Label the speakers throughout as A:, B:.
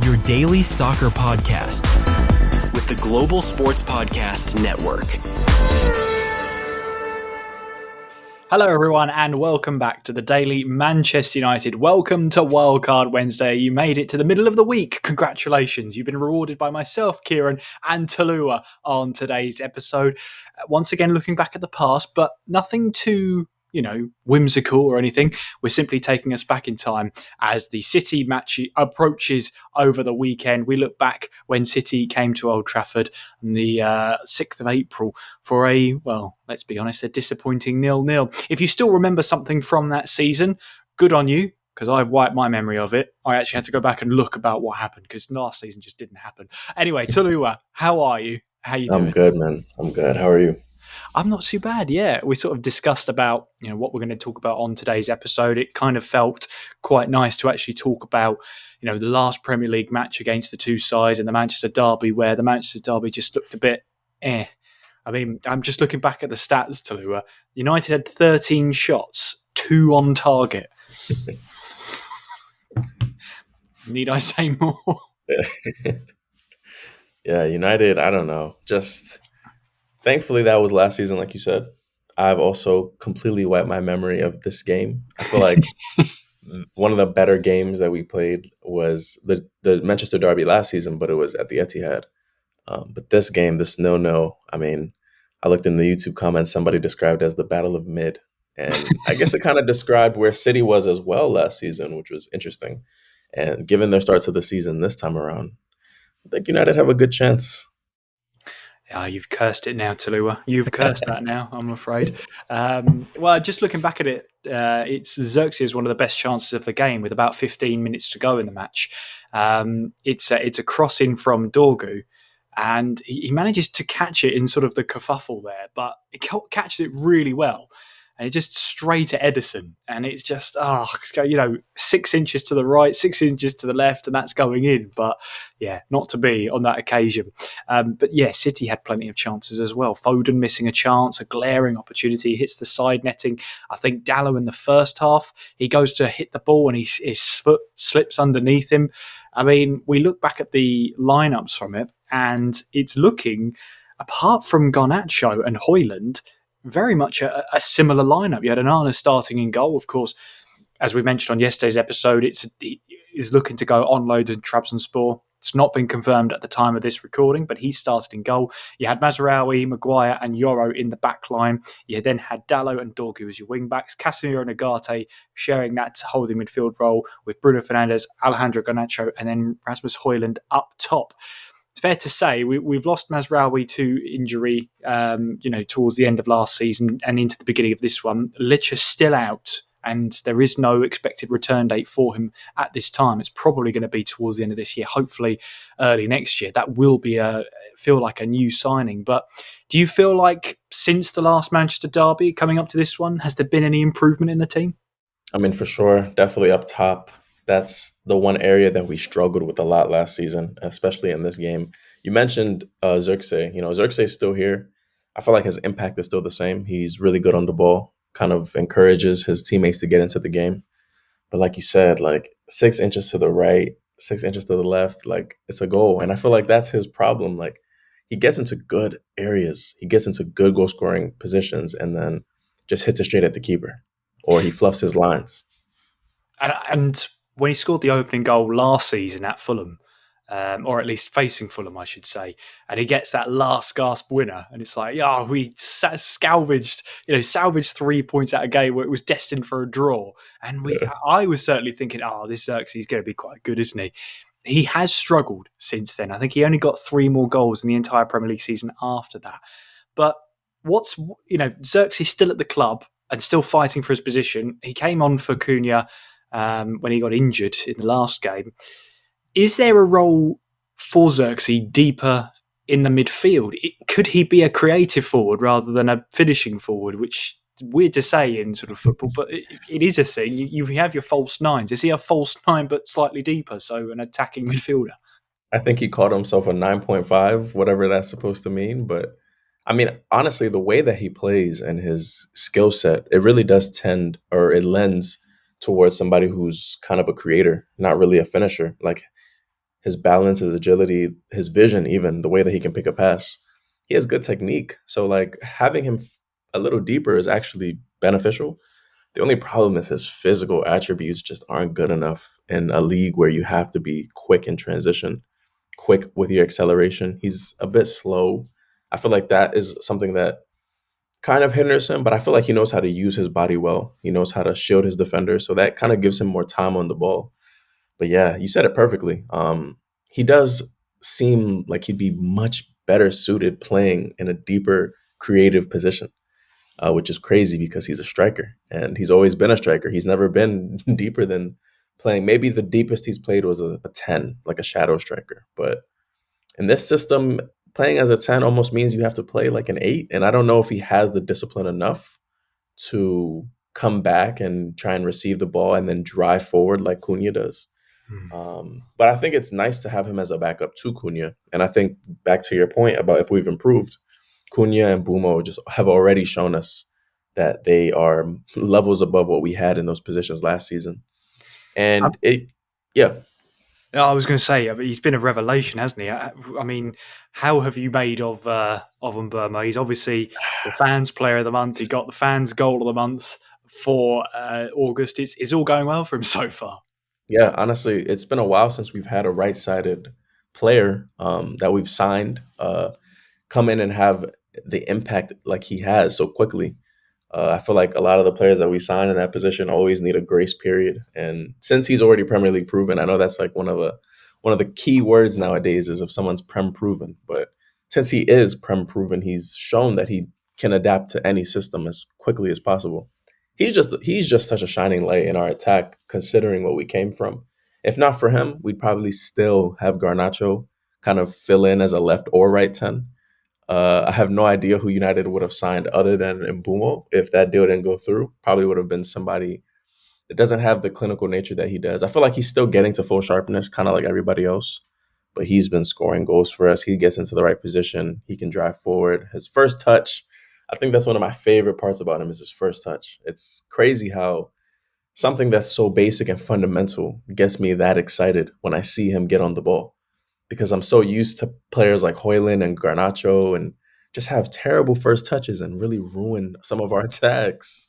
A: Your daily soccer podcast with the Global Sports Podcast Network.
B: Hello everyone and welcome back to the Daily Manchester United. Welcome to Wildcard Wednesday. You made it to the middle of the week. Congratulations. You've been rewarded by myself, Kieran and Toluwa on today's episode. Once again, looking back at the past, but nothing too whimsical or anything. We're simply taking us back in time as the City match approaches over the weekend. We look back when City came to Old Trafford on the 6th of April for let's be honest, a disappointing 0-0. If you still remember something from that season, good on you, because I've wiped my memory of it. I actually had to go back and look about what happened because last season just didn't happen. Anyway, Toluwa, how are you? How you doing?
C: I'm good, man. I'm good. How are you?
B: I'm not too bad, yeah. We sort of discussed about what we're going to talk about on today's episode. It kind of felt quite nice to actually talk about the last Premier League match against the two sides in the Manchester Derby, where the Manchester Derby just looked a bit I mean, I'm just looking back at the stats, Toluwa. United had 13 shots, 2 on target. Need I say more?
C: Yeah, United, I don't know. Just thankfully that was last season, like you said. I've also completely wiped my memory of this game. I feel like one of the better games that we played was the Manchester Derby last season, but it was at the Etihad. But this game, this 0-0, I mean, I looked in the YouTube comments, somebody described it as the Battle of Mid. And I guess it kind of described where City was as well last season, which was interesting. And given their starts of the season this time around, I think United have a good chance.
B: You've cursed it now, Toluwa. You've cursed that now, I'm afraid. Just looking back at it, it's Xerxes is one of the best chances of the game with about 15 minutes to go in the match. It's a cross in from Dorgu, and he manages to catch it in sort of the kerfuffle there, but he catches it really well. And it's just straight at Edison. And it's just, 6 inches to the right, 6 inches to the left, and that's going in. But yeah, not to be on that occasion. But yeah, City had plenty of chances as well. Foden missing a chance, a glaring opportunity, hits the side netting. I think Dalot in the first half, he goes to hit the ball and his foot slips underneath him. I mean, we look back at the lineups from it, and it's looking, apart from Garnacho and Haaland, very much a similar lineup. You had Onana starting in goal, of course. As we mentioned on yesterday's episode, he is looking to go on loan to Trabzonspor. It's not been confirmed at the time of this recording, but he started in goal. You had Mazraoui, Maguire and Yoro in the back line. You then had Dalot and Dorgu as your wing-backs. Casemiro and Ugarte sharing that holding midfield role with Bruno Fernandes, Alejandro Garnacho and then Rasmus Haaland up top. It's fair to say we've lost Mazraoui to injury, towards the end of last season and into the beginning of this one. Lich is still out, and there is no expected return date for him at this time. It's probably going to be towards the end of this year, hopefully early next year. That will be feel like a new signing. But do you feel like since the last Manchester Derby coming up to this one, has there been any improvement in the team?
C: I mean, for sure, definitely up top. That's the one area that we struggled with a lot last season, especially in this game. You mentioned Xerxes. Xerxes is still here. I feel like his impact is still the same. He's really good on the ball, kind of encourages his teammates to get into the game. But like you said, 6 inches to the right, 6 inches to the left, it's a goal. And I feel like that's his problem. He gets into good areas. He gets into good goal-scoring positions and then just hits it straight at the keeper. Or he fluffs his lines.
B: And when he scored the opening goal last season at Fulham, or at least facing Fulham, I should say, and he gets that last gasp winner, and it's like, we salvaged 3 points out of a game where it was destined for a draw. And I was certainly thinking, this Xerxes is going to be quite good, isn't he? He has struggled since then. I think he only got 3 more goals in the entire Premier League season after that. But Xerxes still at the club and still fighting for his position. He came on for Cunha when he got injured in the last game. Is there a role for Xerxes deeper in the midfield? Could he be a creative forward rather than a finishing forward, which is weird to say in sort of football, but it is a thing. You have your false nines. Is he a false nine but slightly deeper, so an attacking midfielder?
C: I think he called himself a 9.5, whatever that's supposed to mean, but I mean, honestly, the way that he plays and his skill set, it really does tend, or it lends towards somebody who's kind of a creator, not really a finisher. Like his balance, his agility, his vision, even the way that he can pick a pass. He has good technique. So like having him a little deeper is actually beneficial. The only problem is his physical attributes just aren't good enough in a league where you have to be quick in transition, quick with your acceleration. He's a bit slow. I feel like that is something that kind of hinders him, but I feel like he knows how to use his body well. He knows how to shield his defender, so that kind of gives him more time on the ball. But yeah, you said it perfectly. He does seem like he'd be much better suited playing in a deeper creative position, which is crazy because he's a striker and he's always been a striker. He's never been deeper than playing. Maybe the deepest he's played was a 10, like a shadow striker. But in this system, playing as a 10 almost means you have to play like an 8. And I don't know if he has the discipline enough to come back and try and receive the ball and then drive forward like Cunha does. But I think it's nice to have him as a backup to Cunha. And I think back to your point about if we've improved, Cunha and Mbumo just have already shown us that they are levels above what we had in those positions last season. And yeah,
B: I was going to say, he's been a revelation, hasn't he? I mean, how have you made of Mbumo? He's obviously the fans' player of the month. He got the fans' goal of the month for August. It's all going well for him so far.
C: yeah, honestly, it's been a while since we've had a right-sided player that we've signed come in and have the impact like he has so quickly. I feel like a lot of the players that we sign in that position always need a grace period, and since he's already Premier League proven, I know that's like one of the key words nowadays is if someone's Prem proven. But since he is Prem proven, he's shown that he can adapt to any system as quickly as possible. He's just such a shining light in our attack, considering what we came from. If not for him, we'd probably still have Garnacho kind of fill in as a left or right 10. I have no idea who United would have signed other than Mbumo if that deal didn't go through. Probably would have been somebody that doesn't have the clinical nature that he does. I feel like he's still getting to full sharpness, kind of like everybody else, but he's been scoring goals for us. He gets into the right position. He can drive forward. His first touch, I think that's one of my favorite parts about him is his first touch. It's crazy how something that's so basic and fundamental gets me that excited when I see him get on the ball because I'm so used to players like Haaland and Garnacho and just have terrible first touches and really ruin some of our attacks.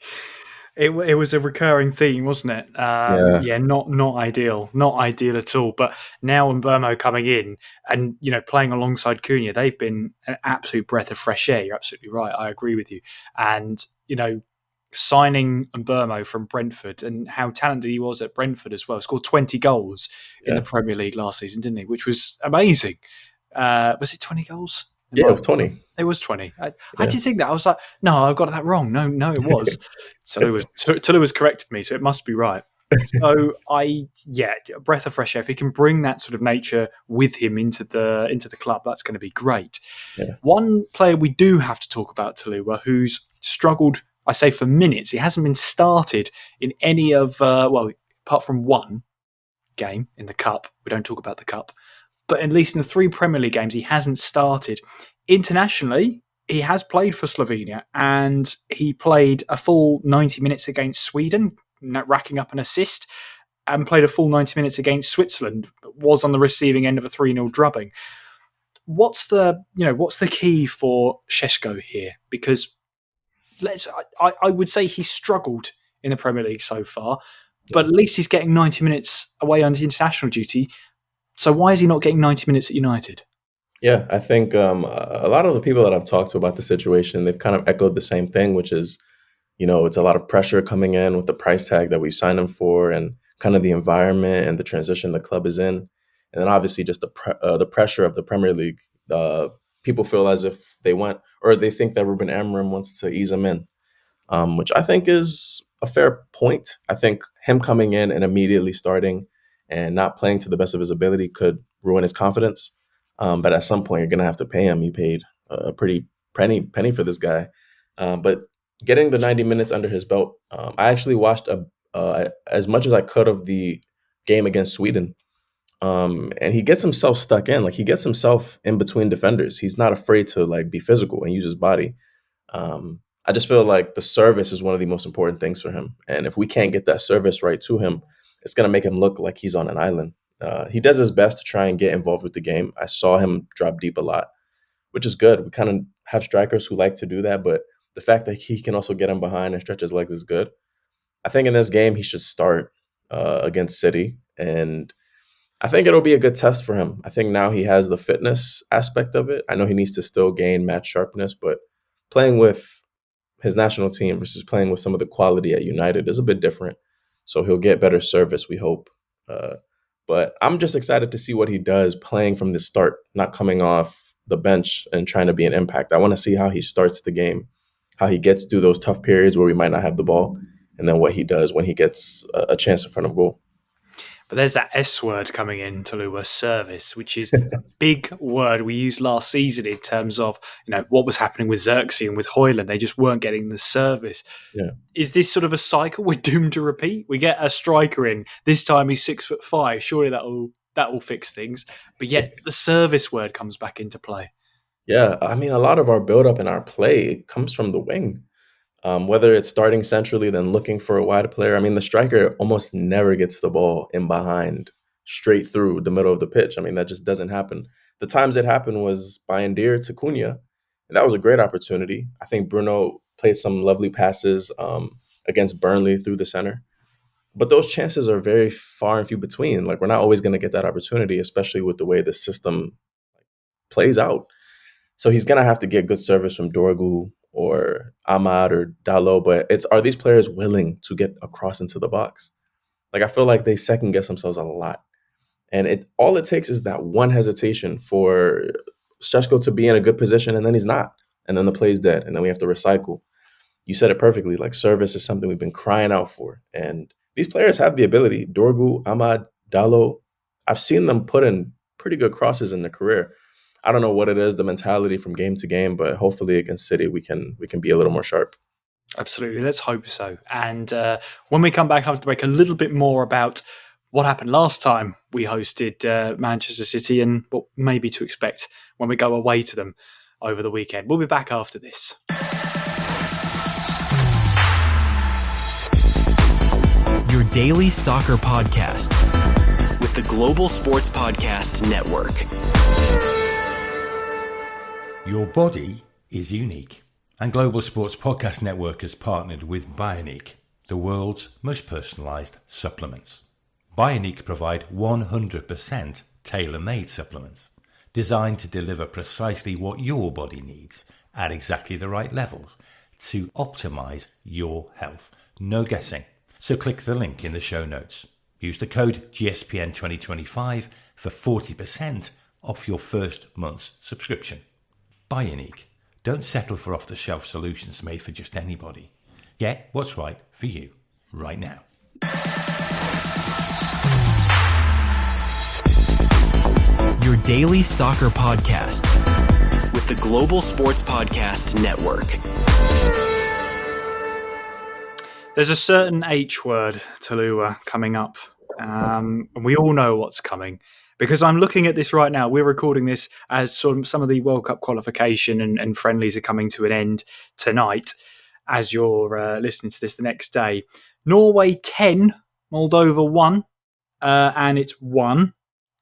B: It was a recurring theme, wasn't it?
C: Yeah,
B: Yeah, not ideal, not ideal at all. But now Mbumo coming in and playing alongside Cunha, they've been an absolute breath of fresh air. You're absolutely right. I agree with you. And signing Mbumo from Brentford and how talented he was at Brentford as well. Scored 20 goals in the
C: yeah,
B: Premier League last season, didn't he? Which was amazing. Was it 20 goals?
C: yeah. It was 20.
B: It was 20. I
C: Yeah,
B: did think that. I was like, no, I got that wrong. No, it was. Toluwa's corrected me, so it must be right. So a breath of fresh air. If he can bring that sort of nature with him into the club, that's going to be great.
C: yeah,
B: One player we do have to talk about, Toluwa, who's struggled, I say, for minutes. He hasn't been started in any of, apart from one game in the Cup. We don't talk about the Cup. But at least in the 3 Premier League games, he hasn't started. Internationally, he has played for Slovenia, and he played a full 90 minutes against Sweden, racking up an assist, and played a full 90 minutes against Switzerland, was on the receiving end of a 3-0 drubbing. What's the key for Šeško here? Because I would say he's struggled in the Premier League so far, but at least he's getting 90 minutes away on international duty. So why is he not getting 90 minutes at United?
C: yeah. I think a lot of the people that I've talked to about the situation, they've kind of echoed the same thing, which is, it's a lot of pressure coming in with the price tag that we signed him for, and kind of the environment and the transition the club is in, and then obviously just the pressure of the Premier League. People feel as if they think that Ruben Amorim wants to ease them in, which I think is a fair point. I think him coming in and immediately starting and not playing to the best of his ability could ruin his confidence. But at some point, you're going to have to pay him. He paid a pretty penny for this guy. But getting the 90 minutes under his belt, I actually watched as much as I could of the game against Sweden. And he gets himself stuck in. Like, he gets himself in between defenders. He's not afraid to like be physical and use his body. I just feel like the service is one of the most important things for him. And if we can't get that service right to him, it's going to make him look like he's on an island. He does his best to try and get involved with the game. I saw him drop deep a lot, which is good. We kind of have strikers who like to do that, but the fact that he can also get him behind and stretch his legs is good. I think in this game, he should start against City. And I think it'll be a good test for him. I think now he has the fitness aspect of it. I know he needs to still gain match sharpness, but playing with his national team versus playing with some of the quality at United is a bit different. So he'll get better service, we hope. Uh, but I'm just excited to see what he does playing from the start, not coming off the bench and trying to be an impact. I want to see how he starts the game, how he gets through those tough periods where we might not have the ball, and then what he does when he gets a chance in front of goal.
B: But there's that S word coming in, Toluwa, service, which is a big word we used last season in terms of, what was happening with Xerxes and with Haaland. They just weren't getting the service.
C: Yeah.
B: Is this sort of a cycle we're doomed to repeat? We get a striker in. This time he's 6'5". Surely that will fix things. But yet the service word comes back into play.
C: Yeah, I mean, a lot of our buildup in our play comes from the wing. Whether it's starting centrally, then looking for a wide player. I mean, the striker almost never gets the ball in behind, straight through the middle of the pitch. I mean, that just doesn't happen. The times it happened was by Endear to Cunha, and that was a great opportunity. I think Bruno played some lovely passes against Burnley through the center. But those chances are very far and few between. Like, we're not always going to get that opportunity, especially with the way the system plays out. So he's going to have to get good service from Dorgu or Ahmad or Dalo, but are these players willing to get across into the box? Like, I feel like they second guess themselves a lot. And all it takes is that one hesitation for Sheshko to be in a good position, and then he's not. And then the play's dead, and then we have to recycle. You said it perfectly. Like, service is something we've been crying out for. And these players have the ability. Dorgu, Ahmad, Dalo, I've seen them put in pretty good crosses in their career. I don't know what it is, the mentality from game to game, but hopefully against City, we can be a little more sharp.
B: Absolutely. Let's hope so. And when we come back after the break, a little bit more about what happened last time we hosted Manchester City and what maybe to expect when we go away to them over the weekend. We'll be back after this.
A: Your daily soccer podcast with the Global Sports Podcast Network.
D: Your body is unique, and Global Sports Podcast Network has partnered with Bionique, the world's most personalised supplements. Bionique provide 100% tailor-made supplements, designed to deliver precisely what your body needs at exactly the right levels to optimise your health. No guessing. So click the link in the show notes. Use the code GSPN2025 for 40% off your first month's subscription. Bionique. Don't settle for off-the-shelf solutions made for just anybody. Get what's right for you right now.
A: Your daily soccer podcast with the Global Sports Podcast Network.
B: There's a certain H word, Toluwa, coming up. And we all know what's coming. Because I'm looking at this right now. We're recording this as some of the World Cup qualification and friendlies are coming to an end tonight as you're listening to this the next day. Norway 10, Moldova 1, and it's 1,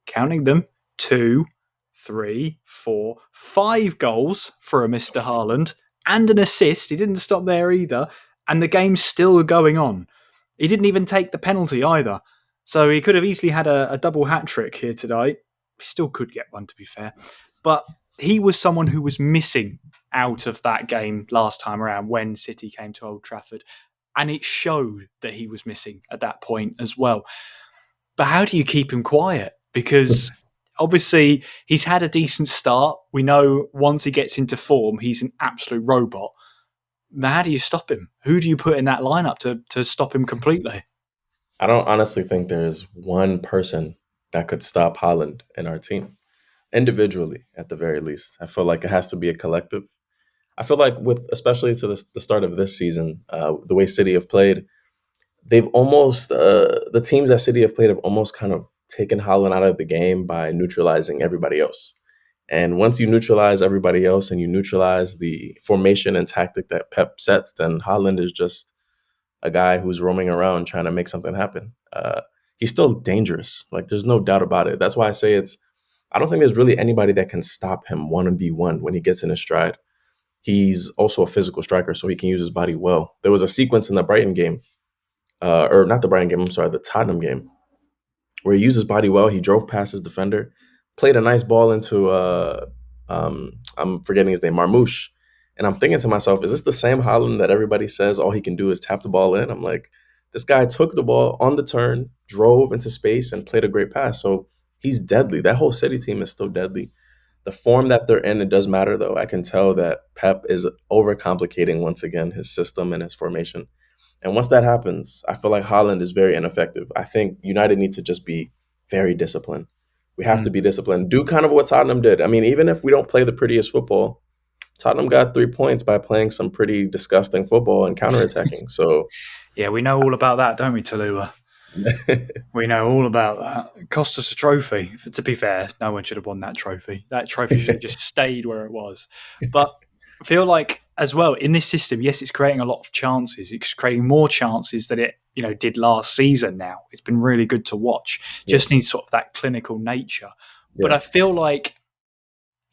B: counting them, 2, 3, 4, 5 goals for a Mr. Haaland and an assist. He didn't stop there either. And the game's still going on. He didn't even take the penalty either. So he could have easily had a double hat-trick here tonight. He still could get one, to be fair. But he was someone who was missing out of that game last time around when City came to Old Trafford. And it showed that he was missing at that point as well. But how do you keep him quiet? Because obviously he's had a decent start. We know once he gets into form, he's an absolute robot. But how do you stop him? Who do you put in that lineup to stop him completely?
C: I don't honestly think there's one person that could stop Haaland in our team, individually at the very least. I feel like it has to be a collective. I feel like especially to the start of this season, the way City have played, they've almost, the teams that City have played have almost kind of taken Haaland out of the game by neutralizing everybody else. And once you neutralize everybody else and you neutralize the formation and tactic that Pep sets, then Haaland is just a guy who's roaming around trying to make something happen. He's still dangerous. Like, there's no doubt about it. That's why I say I don't think there's really anybody that can stop him 1v1 when he gets in his stride. He's also a physical striker, so he can use his body well. There was a sequence in the Brighton game, or not the Brighton game, I'm sorry, the Tottenham game, where he used his body well. He drove past his defender, played a nice ball into, I'm forgetting his name, Marmoush. And I'm thinking to myself, is this the same Haaland that everybody says all he can do is tap the ball in? I'm like, this guy took the ball on the turn, drove into space, and played a great pass. So he's deadly. That whole City team is still deadly. The form that they're in, it does matter, though. I can tell that Pep is overcomplicating, once again, his system and his formation. And once that happens, I feel like Haaland is very ineffective. I think United need to just be very disciplined. We have to be disciplined. Do kind of what Tottenham did. I mean, even if we don't play the prettiest football, Tottenham got 3 points by playing some pretty disgusting football and counterattacking. So,
B: yeah, we know all about that, don't we, Toluwa? We know all about that. It cost us a trophy. To be fair, no one should have won that trophy. That trophy should have just stayed where it was. But I feel like, as well, in this system, yes, it's creating a lot of chances. It's creating more chances than it did last season now. It's been really good to watch. Just needs sort of that clinical nature. Yeah. But I feel like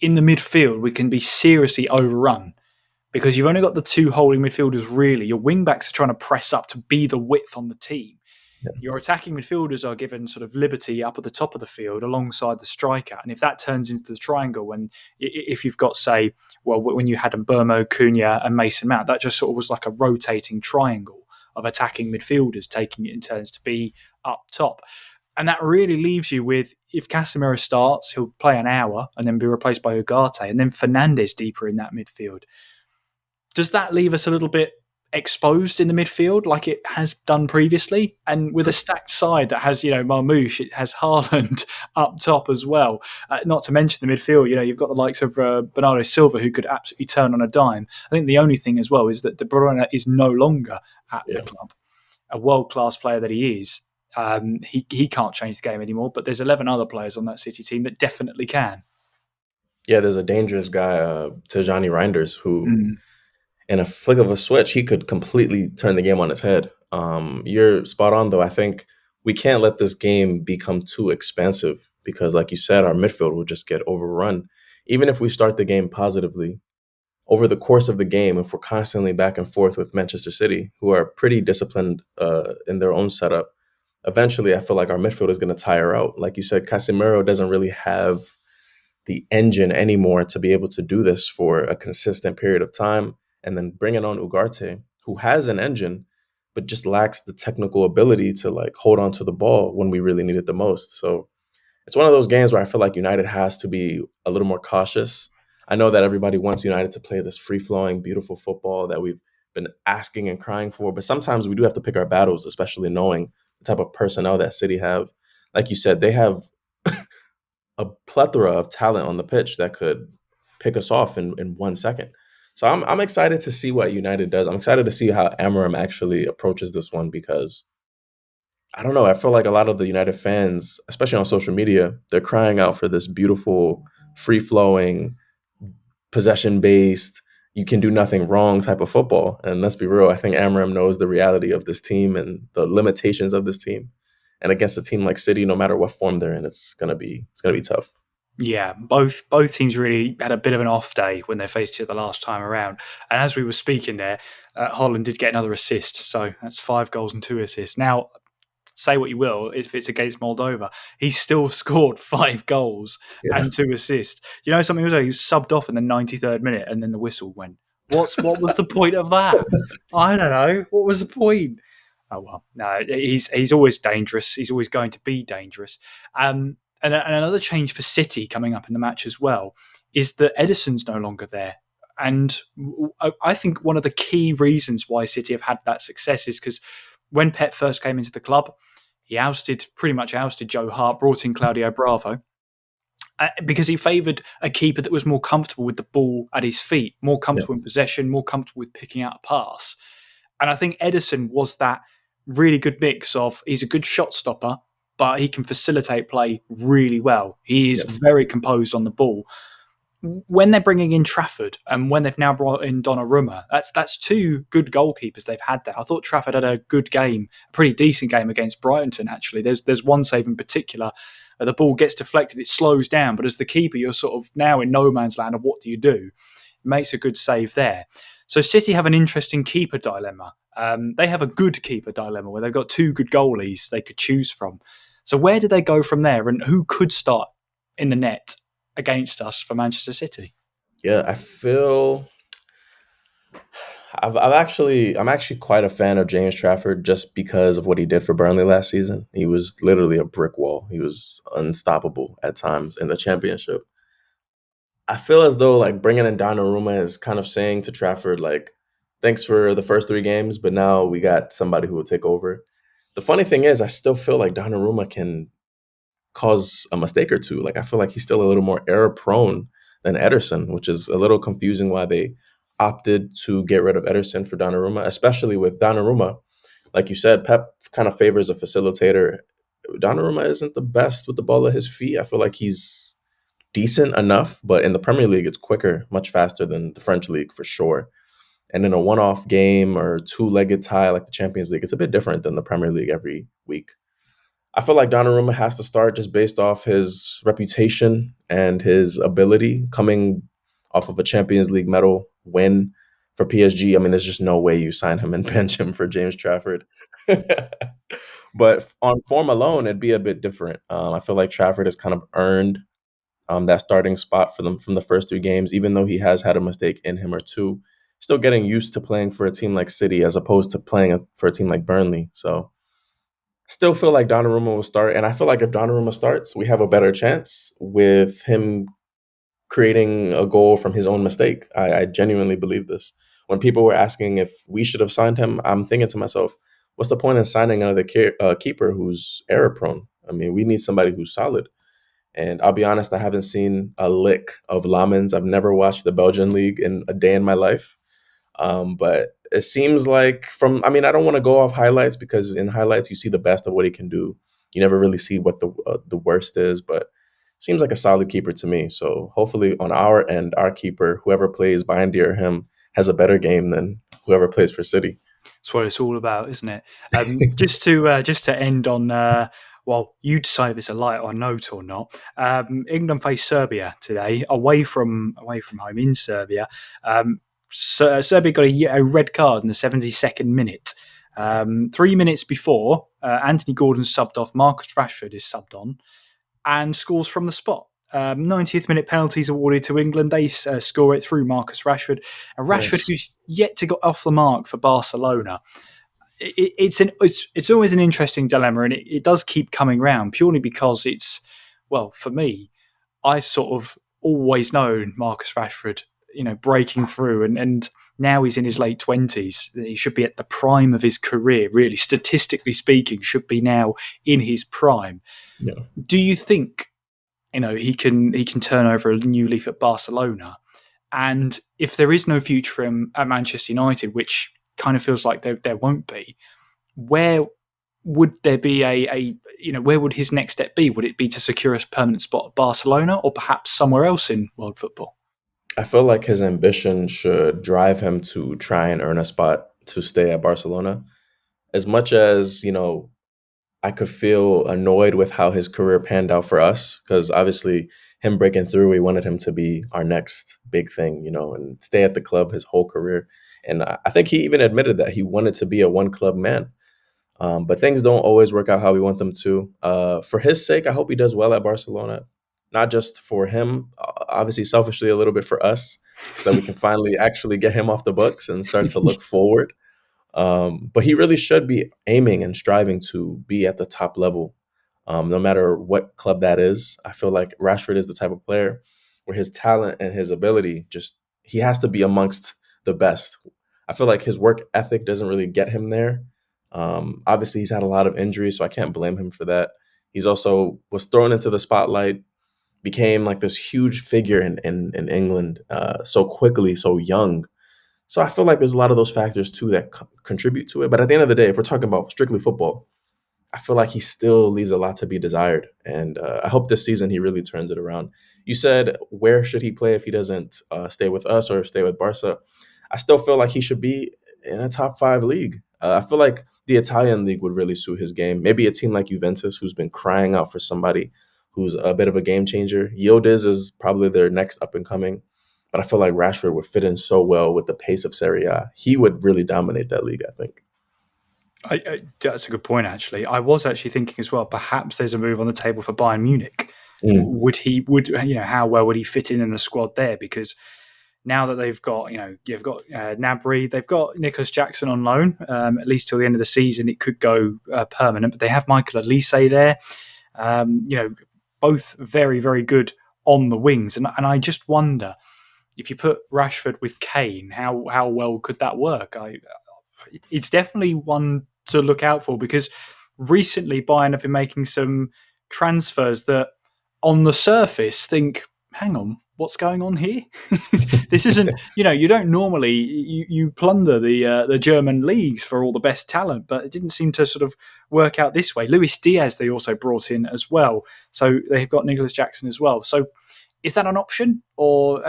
B: in the midfield, we can be seriously overrun because you've only got the two holding midfielders, really. Your wing-backs are trying to press up to be the width on the team. Yeah. Your attacking midfielders are given sort of liberty up at the top of the field alongside the striker. And if that turns into the triangle, and if you've got, say, well, when you had Mbumo, Cunha and Mason Mount, that just sort of was like a rotating triangle of attacking midfielders taking it in turns to be up top. And that really leaves you with, if Casemiro starts, he'll play an hour and then be replaced by Ugarte, and then Fernandes deeper in that midfield. Does that leave us a little bit exposed in the midfield like it has done previously? And with a stacked side that has, Marmoush, it has Haaland up top as well. Not to mention the midfield, you've got the likes of Bernardo Silva, who could absolutely turn on a dime. I think the only thing as well is that De Bruyne is no longer at the club. A world-class player that he is, he can't change the game anymore, but there's 11 other players on that City team that definitely can.
C: Yeah, there's a dangerous guy, Tijani Reinders, who in a flick of a switch, he could completely turn the game on its head. You're spot on, though. I think we can't let this game become too expansive because, like you said, our midfield will just get overrun. Even if we start the game positively, over the course of the game, if we're constantly back and forth with Manchester City, who are pretty disciplined in their own setup, eventually I feel like our midfield is going to tire out. Like you said, Casemiro doesn't really have the engine anymore to be able to do this for a consistent period of time. And then bringing on Ugarte, who has an engine, but just lacks the technical ability to hold on to the ball when we really need it the most. So it's one of those games where I feel like United has to be a little more cautious. I know that everybody wants United to play this free-flowing, beautiful football that we've been asking and crying for, but sometimes we do have to pick our battles, especially knowing the type of personnel that City have. Like you said, they have a plethora of talent on the pitch that could pick us off in 1 second. So I'm excited to see what United does. I'm excited to see how Amorim actually approaches this one because, I don't know, I feel like a lot of the United fans, especially on social media, they're crying out for this beautiful, free-flowing, possession-based, you can do nothing wrong type of football. And let's be real, I think Amorim knows the reality of this team and the limitations of this team. And against a team like City, no matter what form they're in, it's gonna be tough.
B: Yeah, both teams really had a bit of an off day when they faced each other last time around. And as we were speaking there, Haaland did get another assist. So that's 5 goals and 2 assists. Now, say what you will, if it's against Moldova, he still scored 5 goals and 2 assists. You know something? He was subbed off in the 93rd minute and then the whistle went. What was the point of that? I don't know. What was the point? Oh, well, no, he's always dangerous. He's always going to be dangerous. And another change for City coming up in the match as well is that Ederson's no longer there. And I think one of the key reasons why City have had that success is because when Pep first came into the club, he pretty much ousted Joe Hart, brought in Claudio Bravo, because he favoured a keeper that was more comfortable with the ball at his feet, more comfortable in possession, more comfortable with picking out a pass. And I think Ederson was that really good mix of, he's a good shot stopper, but he can facilitate play really well. He is very composed on the ball. When they're bringing in Trafford and when they've now brought in Donnarumma, that's two good goalkeepers they've had there. I thought Trafford had a good game, a pretty decent game against Brighton, actually. There's one save in particular. The ball gets deflected, it slows down, but as the keeper, you're sort of now in no man's land of what do you do? It makes a good save there. So City have an interesting keeper dilemma. They have a good keeper dilemma where they've got two good goalies they could choose from. So where do they go from there, and who could start in the net against us for Manchester City?
C: Yeah, I feel I'm actually quite a fan of James Trafford just because of what he did for Burnley last season. He was literally a brick wall. He was unstoppable at times in the Championship. I feel as though like bringing in Donnarumma is kind of saying to Trafford like, thanks for the first 3 games, but now we got somebody who will take over. The funny thing is, I still feel like Donnarumma can cause a mistake or two. Like I feel like he's still a little more error prone than Ederson, which is a little confusing why they opted to get rid of Ederson for Donnarumma, especially with Donnarumma. Like you said, Pep kind of favors a facilitator. Donnarumma isn't the best with the ball at his feet. I feel like he's decent enough, but in the Premier League, it's quicker, much faster than the French League for sure. And in a one-off game or two-legged tie like the Champions League, it's a bit different than the Premier League every week. I feel like Donnarumma has to start just based off his reputation and his ability coming off of a Champions League medal win for PSG. I mean, there's just no way you sign him and bench him for James Trafford. But on form alone, it'd be a bit different. I feel like Trafford has kind of earned that starting spot for them from the first 3 games, even though he has had a mistake in him or two. Still getting used to playing for a team like City as opposed to playing for a team like Burnley. So still feel like Donnarumma will start. And I feel like if Donnarumma starts, we have a better chance with him creating a goal from his own mistake. I genuinely believe this. When people were asking if we should have signed him, I'm thinking to myself, what's the point in signing another keeper who's error prone? I mean, we need somebody who's solid. And I'll be honest, I haven't seen a lick of Lamens. I've never watched the Belgian league in a day in my life. But it seems like I don't want to go off highlights because in highlights, you see the best of what he can do. You never really see what the worst is, but seems like a solid keeper to me. So hopefully on our end, our keeper, whoever plays behind or him, has a better game than whoever plays for City.
B: That's what it's all about, isn't it? Just to end on, well, you decide if it's a light or a note or not. England face Serbia today, away from home in Serbia. Serbia got a red card in the 72nd minute. 3 minutes before, Anthony Gordon subbed off. Marcus Rashford is subbed on and scores from the spot. 90th minute penalties awarded to England. They score it through Marcus Rashford. And Rashford, nice. Who's yet to get off the mark for Barcelona. It's always an interesting dilemma, and it does keep coming round purely because for me, I've sort of always known Marcus Rashford, breaking through, and now he's in his late 20s. He should be at the prime of his career, really, statistically speaking, should be now in his prime.
C: Yeah.
B: Do you think, he can turn over a new leaf at Barcelona? And if there is no future for him at Manchester United, which kind of feels like there won't be, where would there be where would his next step be? Would it be to secure a permanent spot at Barcelona or perhaps somewhere else in world football?
C: I feel like his ambition should drive him to try and earn a spot to stay at Barcelona. As much as, I could feel annoyed with how his career panned out for us, because obviously him breaking through, we wanted him to be our next big thing, and stay at the club his whole career. And I think he even admitted that he wanted to be a one-club man. But things don't always work out how we want them to. For his sake, I hope he does well at Barcelona. Not just for him, obviously selfishly a little bit for us, so that we can finally actually get him off the books and start to look forward. But he really should be aiming and striving to be at the top level, no matter what club that is. I feel like Rashford is the type of player where his talent and his ability, he has to be amongst the best. I feel like his work ethic doesn't really get him there. Obviously, he's had a lot of injuries, so I can't blame him for that. He's also was thrown into the spotlight, became like this huge figure in England so quickly, so young. So I feel like there's a lot of those factors too that contribute to it. But at the end of the day, if we're talking about strictly football, I feel like he still leaves a lot to be desired. And I hope this season he really turns it around. You said, where should he play if he doesn't stay with us or stay with Barca? I still feel like he should be in a top 5 league. I feel like the Italian league would really suit his game. Maybe a team like Juventus, who's been crying out for somebody who's a bit of a game changer. Yildiz is probably their next up and coming. But I feel like Rashford would fit in so well with the pace of Serie A. He would really dominate that league, I think.
B: That's a good point, actually. I was actually thinking as well, perhaps there's a move on the table for Bayern Munich. How well would he fit in the squad there? Because now that they've got, you've got Gnabry, they've got Nicholas Jackson on loan, at least till the end of the season. It could go permanent, but they have Michael Elise there. Both very, very good on the wings. And I just wonder, if you put Rashford with Kane, how well could that work? It's definitely one to look out for, because recently Bayern have been making some transfers that on the surface think, hang on, what's going on here? This isn't, you don't normally, you plunder the German leagues for all the best talent, but it didn't seem to sort of work out this way. Luis Diaz they also brought in as well. So they've got Nicholas Jackson as well. So is that an option? Or,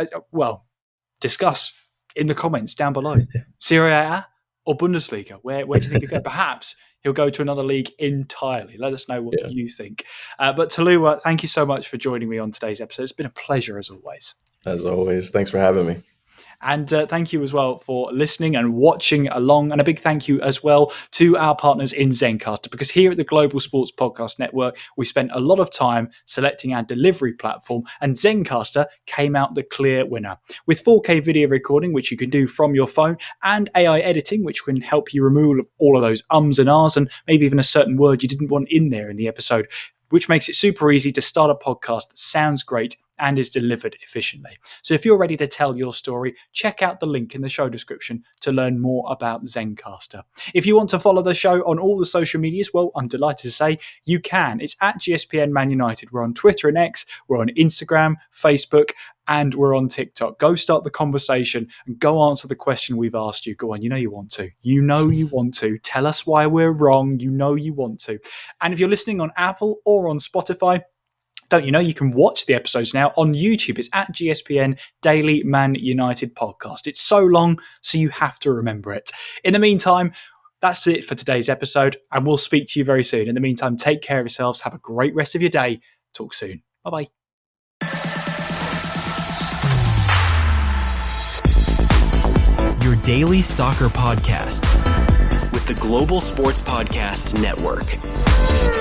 B: discuss in the comments down below. Serie A or Bundesliga? Where do you think he'll go? Perhaps he'll go to another league entirely. Let us know what you think. But Toluwa, thank you so much for joining me on today's episode. It's been a pleasure as always.
C: As always. Thanks for having me.
B: And thank you as well for listening and watching along. And a big thank you as well to our partners in Zencastr, because here at the Global Sports Podcast Network, we spent a lot of time selecting our delivery platform, and Zencastr came out the clear winner. With 4K video recording, which you can do from your phone, and AI editing, which can help you remove all of those ums and ahs, and maybe even a certain word you didn't want in there in the episode, which makes it super easy to start a podcast that sounds great and is delivered efficiently. So if you're ready to tell your story, check out the link in the show description to learn more about Zencastr. If you want to follow the show on all the social medias, well, I'm delighted to say you can. It's at gspnmanunited. We're on Twitter and X, we're on Instagram, Facebook, and we're on TikTok. Go start the conversation and go answer the question we've asked you. Go on, you know you want to. You know you want to. Tell us why we're wrong. You know you want to. And if you're listening on Apple or on Spotify, don't you know you can watch the episodes now on YouTube? It's at GSPN Daily Man United Podcast. It's so long, so you have to remember it. In the meantime, that's it for today's episode, and we'll speak to you very soon. In the meantime, take care of yourselves. Have a great rest of your day. Talk soon. Bye-bye.
A: Your daily soccer podcast with the Global Sports Podcast Network.